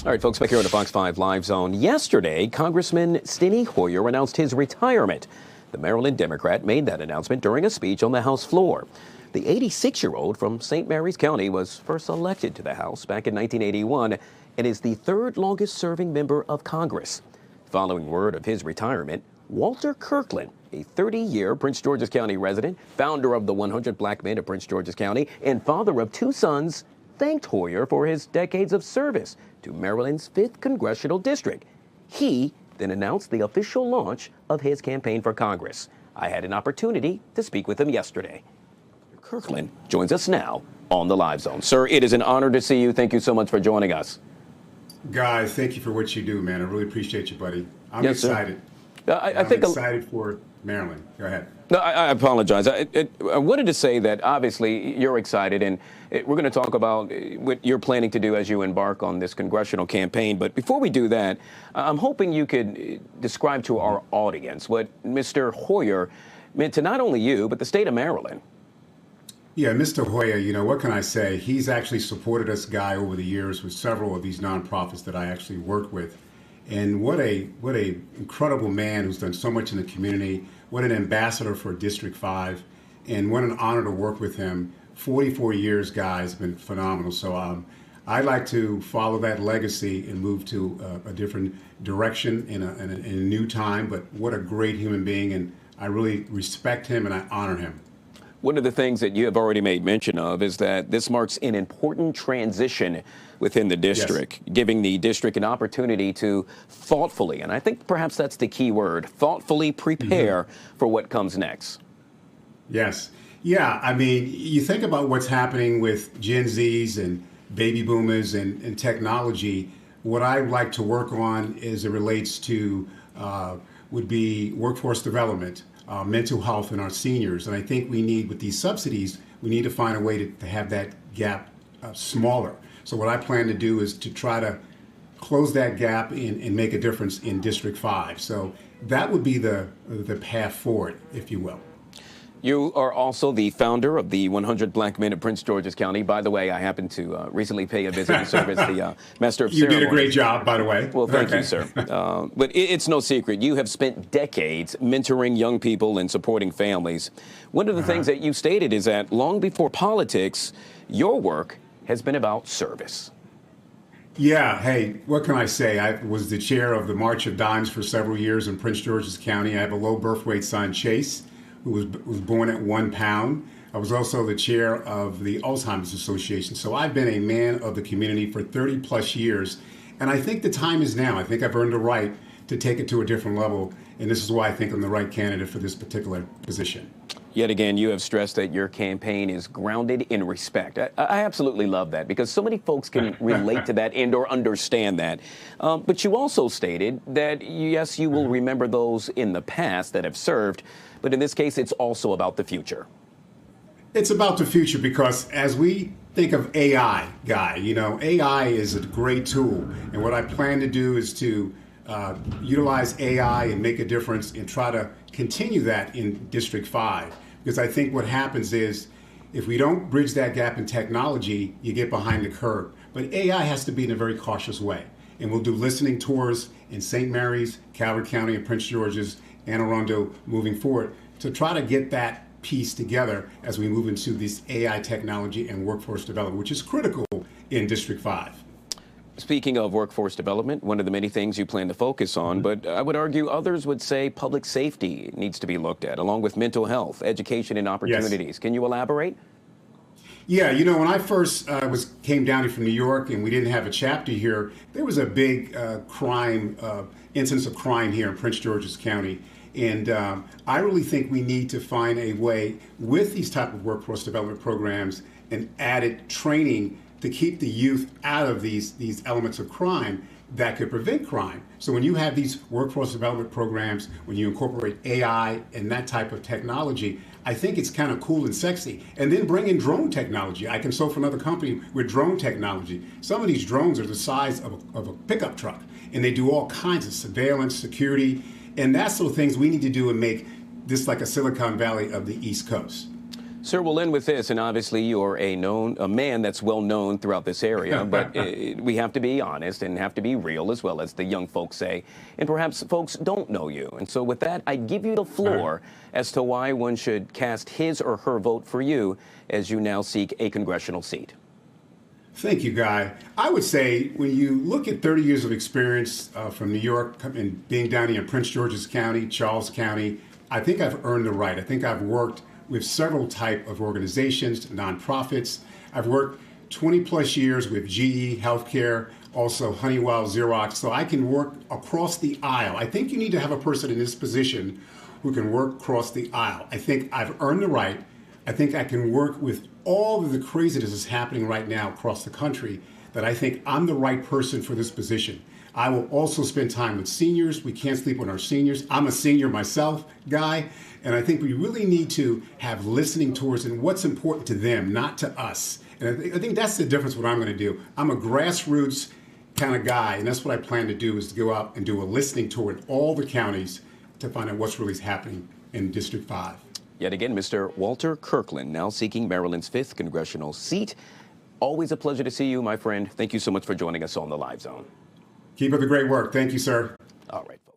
All right, folks, back here on the Fox 5 Live Zone. Yesterday, Congressman Steny Hoyer announced his retirement. The Maryland Democrat made that announcement during a speech on the House floor. The 86-year-old from St. Mary's County was first elected to the House back in 1981 and is the third longest-serving member of Congress. Following word of his retirement, Walter Kirkland, a 30-year Prince George's County resident, founder of the 100 Black Men of Prince George's County, and father of 2 sons, thanked Hoyer for his decades of service to Maryland's 5th Congressional District. He then announced the official launch of his campaign for Congress. I had an opportunity to speak with him yesterday. Kirkland joins us now on the Live Zone. Sir, it is an honor to see you. Thank you so much for joining us. Guys, thank you for what you do, man. I really appreciate you, buddy. I'm Yes, sir. excited. I think I'm excited for Maryland. Go ahead. No, I apologize. I wanted to say that obviously you're excited, and we're going to talk about what you're planning to do as you embark on this congressional campaign. But before we do that, I'm hoping you could describe to our audience what Mr. Hoyer meant to not only you, but the state of Maryland. Yeah, Mr. Hoyer, you know, what can I say? He's actually supported us guy over the years with several of these nonprofits that I actually work with. And what a incredible man who's done so much in the community. What an ambassador for District 5. And what an honor to work with him. 44 years, guys, been phenomenal. So I'd like to follow that legacy and move to a different direction in a new time. But what a great human being. And I really respect him and I honor him. One of the things that you have already made mention of is that this marks an important transition within the district, yes, giving the district an opportunity to thoughtfully, and I think perhaps that's the key word, thoughtfully prepare for what comes next. Yes. Yeah, I mean, you think about what's happening with Gen Zs and baby boomers and technology. What I like to work on as it relates to would be workforce development, mental health in our seniors. And I think we need, with these subsidies, we need to find a way to have that gap smaller. So what I plan to do is to try to close that gap and make a difference in District 5. So that would be the path forward, if you will. You are also the founder of the 100 Black Men of Prince George's County. By the way, I happened to recently pay a visit and serve as the Master of Ceremonies. You did a great job, by the way. Well, thank you, sir. But it's no secret. You have spent decades mentoring young people and supporting families. One of the things that you stated is that long before politics, your work has been about service. Yeah, hey, what can I say? I was the chair of the March of Dimes for several years in Prince George's County. I have a low birth weight son, Chase, who was born at 1 pound. I was also the chair of the Alzheimer's Association. So I've been a man of the community for 30 plus years. And I think the time is now. I think I've earned the right to take it to a different level. And this is why I think I'm the right candidate for this particular position. Yet again, you have stressed that your campaign is grounded in respect. I absolutely love that because so many folks can relate to that and or understand that. But you also stated that, yes, you will remember those in the past that have served, but in this case, it's also about the future. It's about the future because as we think of AI, Guy, you know, AI is a great tool. And what I plan to do is to utilize AI and make a difference and try to continue that in District 5. Because I think what happens is if we don't bridge that gap in technology, you get behind the curve. But AI has to be in a very cautious way. And we'll do listening tours in St. Mary's, Calvert County, and Prince George's, Anne Arundel moving forward to try to get that piece together as we move into this AI technology and workforce development, which is critical in District 5. Speaking of workforce development, one of the many things you plan to focus on, but I would argue others would say public safety needs to be looked at, along with mental health, education, and opportunities. Yes. Can you elaborate? Yeah, you know, when I first came down here from New York and we didn't have a chapter here, there was a big incidence of crime here in Prince George's County. And I really think we need to find a way with these type of workforce development programs and added training to keep the youth out of these elements of crime that could prevent crime. So when you have these workforce development programs, when you incorporate AI and that type of technology, I think it's kind of cool and sexy. And then bring in drone technology. I consult for another company with drone technology. Some of these drones are the size of a pickup truck, and they do all kinds of surveillance, security, and that's the things we need to do and make this like a Silicon Valley of the East Coast. Sir, we'll end with this, and obviously you're a man that's well known throughout this area, but we have to be honest and have to be real as well, as the young folks say, and perhaps folks don't know you. And so with that, I give you the floor as to why one should cast his or her vote for you as you now seek a congressional seat. Thank you, Guy. I would say when you look at 30 years of experience from New York and being down here in Prince George's County, Charles County, I think I've earned the right. I think I've worked with several type of organizations, nonprofits. I've worked 20 plus years with GE Healthcare, also Honeywell, Xerox, so I can work across the aisle. I think you need to have a person in this position who can work across the aisle. I think I've earned the right. I think I can work with all of the craziness that's happening right now across the country, that I think I'm the right person for this position. I will also spend time with seniors. We can't sleep on our seniors. I'm a senior myself, Guy, and I think we really need to have listening towards and what's important to them, not to us. And I think that's the difference what I'm going to do. I'm a grassroots kind of guy, and that's what I plan to do, is to go out and do a listening toward all the counties to find out what's really happening in District 5. Yet again, Mr. Walter Kirkland, now seeking Maryland's 5th congressional seat. Always a pleasure to see you, my friend. Thank you so much for joining us on the Live Zone. Keep up the great work. Thank you, sir. All right, folks.